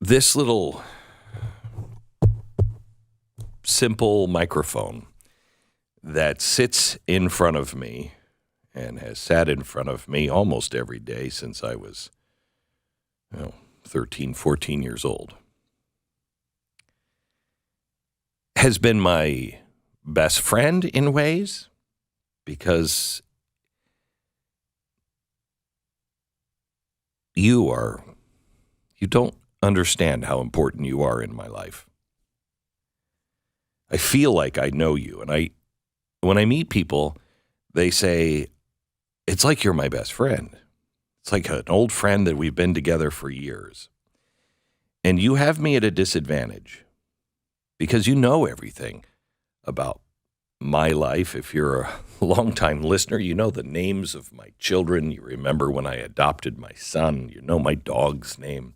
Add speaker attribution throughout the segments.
Speaker 1: This little simple microphone that sits in front of me and has sat in front of me almost every day since I was 13, 14 years old, has been my best friend in ways, because you don't understand how important you are in my life. I feel like I know you, and when I meet people, they say, it's like you're my best friend. It's like an old friend that we've been together for years. And you have me at a disadvantage because you know everything about my life. If you're a longtime listener, you know the names of my children. You remember when I adopted my son. You know my dog's name.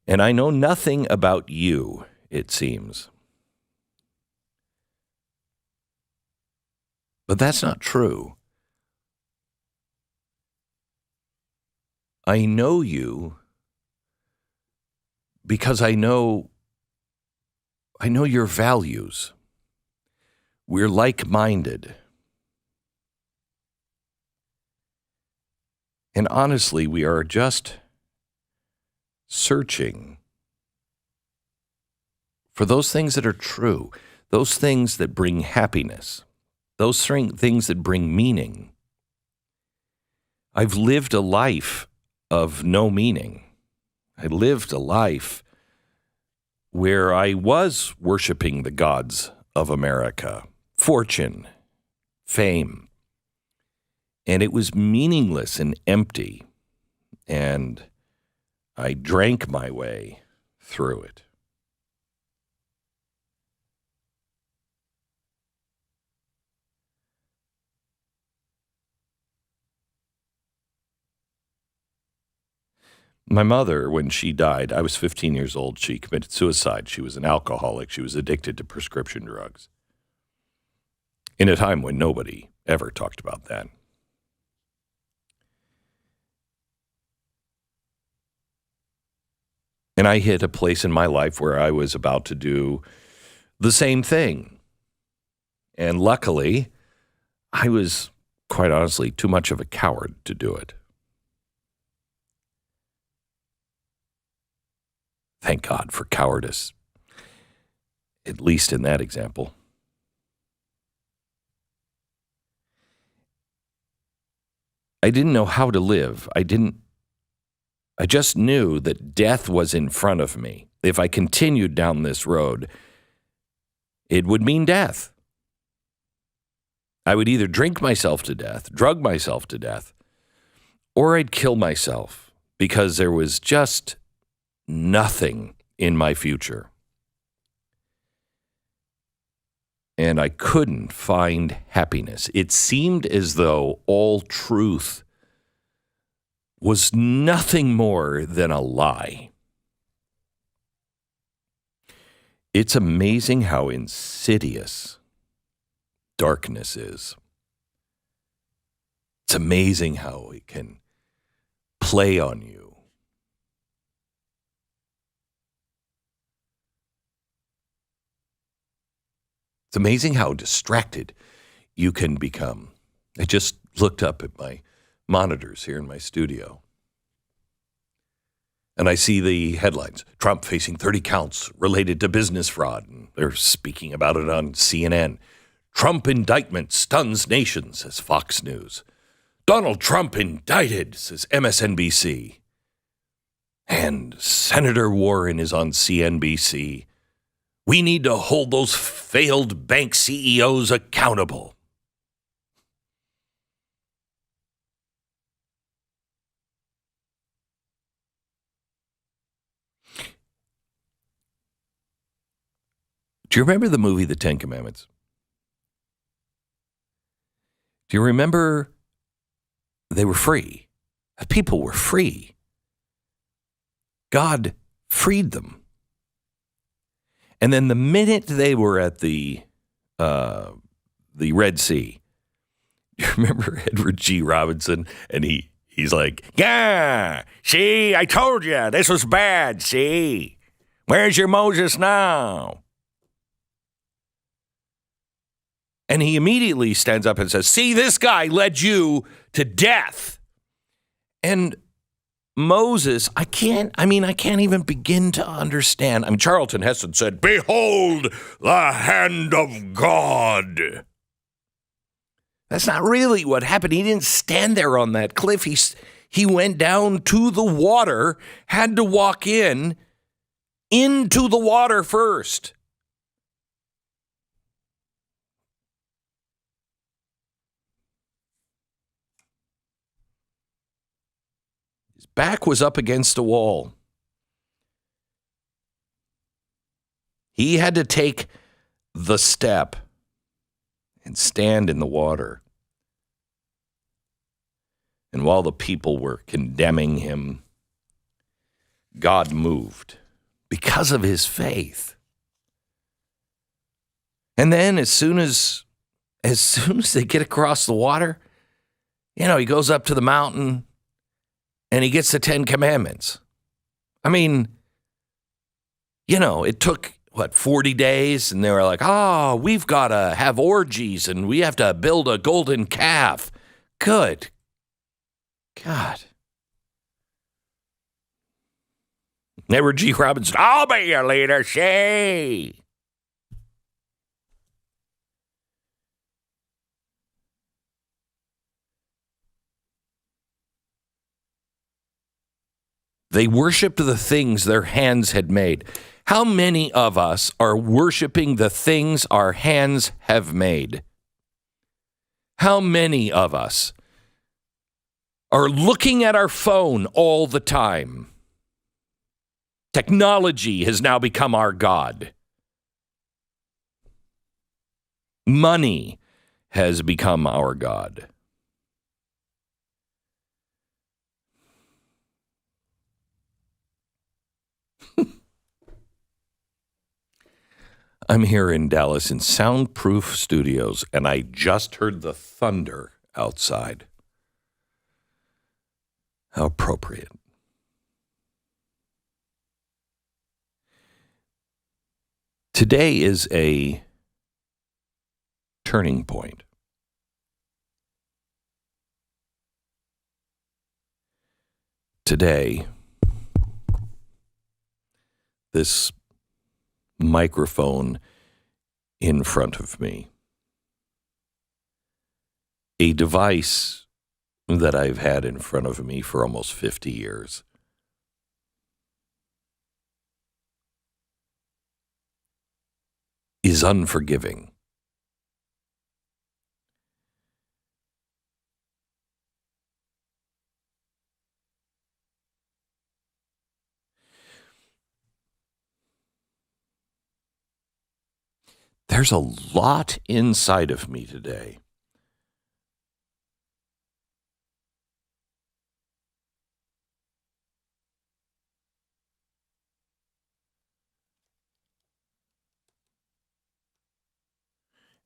Speaker 1: And I know nothing about you, it seems. But that's not true. I know you because I know your values. We're like-minded. And honestly, we are just searching for those things that are true, those things that bring happiness, those things that bring meaning. I've lived a life of no meaning. I lived a life where I was worshiping the gods of America, fortune, fame, and it was meaningless and empty, and I drank my way through it. My mother, when she died, I was 15 years old. She committed suicide. She was an alcoholic. She was addicted to prescription drugs. In a time when nobody ever talked about that. And I hit a place in my life where I was about to do the same thing. And luckily, I was, quite honestly, too much of a coward to do it. Thank God for cowardice, at least in that example. I didn't know how to live. I just knew that death was in front of me. If I continued down this road, it would mean death. I would either drink myself to death, drug myself to death, or I'd kill myself because there was just nothing in my future. And I couldn't find happiness. It seemed as though all truth was nothing more than a lie. It's amazing how insidious darkness is. It's amazing how it can play on you. It's amazing how distracted you can become. I just looked up at my monitors here in my studio, and I see the headlines, Trump facing 30 counts related to business fraud. And they're speaking about it on CNN. Trump indictment stuns nation, says Fox News. Donald Trump indicted, says MSNBC. And Senator Warren is on CNBC. We need to hold those failed bank CEOs accountable. Do you remember the movie The Ten Commandments? Do you remember they were free? The people were free. God freed them. And then the minute they were at the Red Sea, you remember Edward G. Robinson, and he He's like, yeah, see, I told you, this was bad, see? Where's your Moses now? And he immediately stands up and says, see, this guy led you to death. And Moses, I can't even begin to understand. Charlton Heston said, behold the hand of God. That's not really what happened. He didn't stand there on that cliff. He went down to the water, had to walk into the water first. His back was up against a wall. He had to take the step and stand in the water. And while the people were condemning him, God moved because of his faith. And then as soon as they get across the water, he goes up to the mountain and he gets the 10 Commandments. It took, 40 days? And they were like, we've got to have orgies and we have to build a golden calf. Good God. Edward G. Robinson, I'll be your leader, say. They worshiped the things their hands had made. How many of us are worshiping the things our hands have made? How many of us are looking at our phone all the time? Technology has now become our God. Money has become our God. I'm here in Dallas in soundproof studios, and I just heard the thunder outside. How appropriate. Today is a turning point. Today, this microphone in front of me, a device that I've had in front of me for almost 50 years, is unforgiving. There's a lot inside of me today.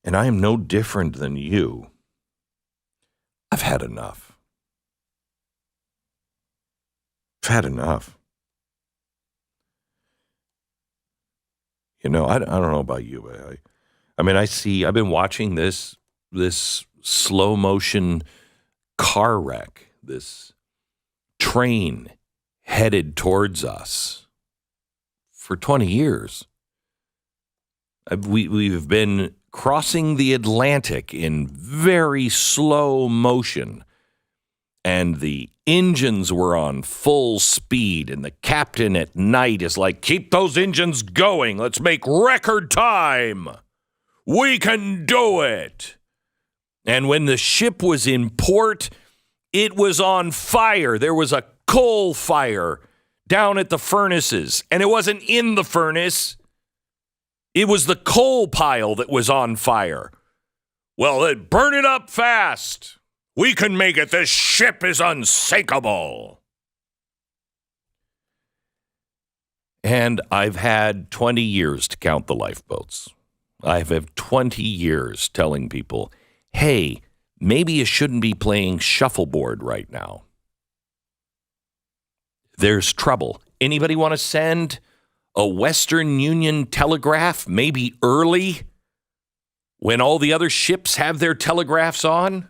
Speaker 1: And I am no different than you. I've had enough. I've had enough. I don't know about you, but I've been watching this slow motion car wreck, this train headed towards us for 20 years. We've been crossing the Atlantic in very slow motion, and the engines were on full speed, and the captain at night is like, keep those engines going. Let's make record time. We can do it. And when the ship was in port, it was on fire. There was a coal fire down at the furnaces, and it wasn't in the furnace. It was the coal pile that was on fire. Well, then burn it up fast. We can make it. This ship is unsinkable. And I've had 20 years to count the lifeboats. I've had 20 years telling people, hey, maybe you shouldn't be playing shuffleboard right now. there's trouble. Anybody want to send a Western Union telegraph, maybe early, when all the other ships have their telegraphs on?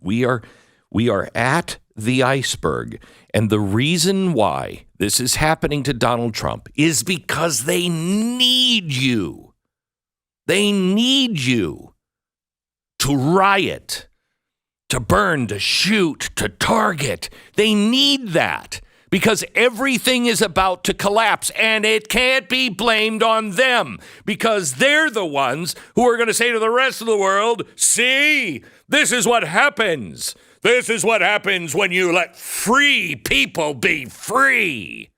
Speaker 1: We are at the iceberg. And the reason why this is happening to Donald Trump is because they need you. They need you to riot, to burn, to shoot, to target. They need that because everything is about to collapse, and it can't be blamed on them because they're the ones who are going to say to the rest of the world, see, this is what happens. This is what happens when you let free people be free.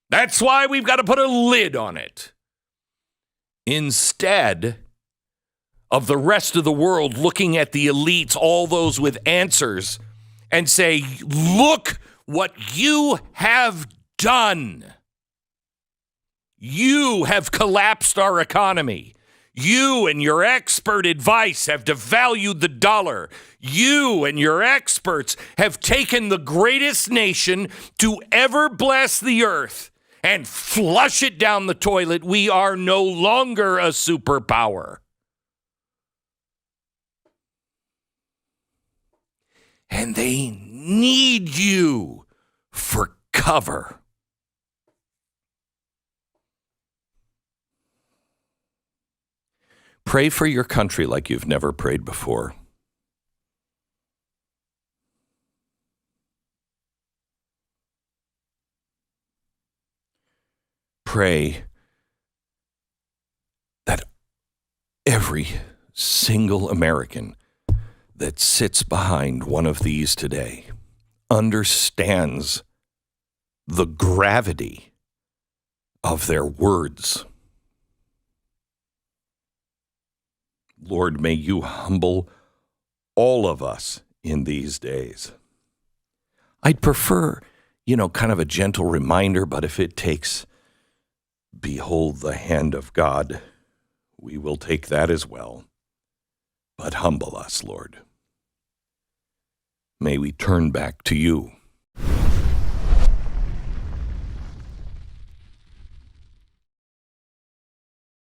Speaker 1: That's why we've got to put a lid on it. Instead of the rest of the world looking at the elites, all those with answers, and say, look what you have done. You have collapsed our economy. You and your expert advice have devalued the dollar. You and your experts have taken the greatest nation to ever bless the earth and flush it down the toilet. We are no longer a superpower. And they need you for cover. Pray for your country like you've never prayed before. Pray that every single American that sits behind one of these today understands the gravity of their words. Lord, may you humble all of us in these days. I'd prefer, kind of a gentle reminder, but if it takes, behold the hand of God, we will take that as well. But humble us, Lord. May we turn back to you.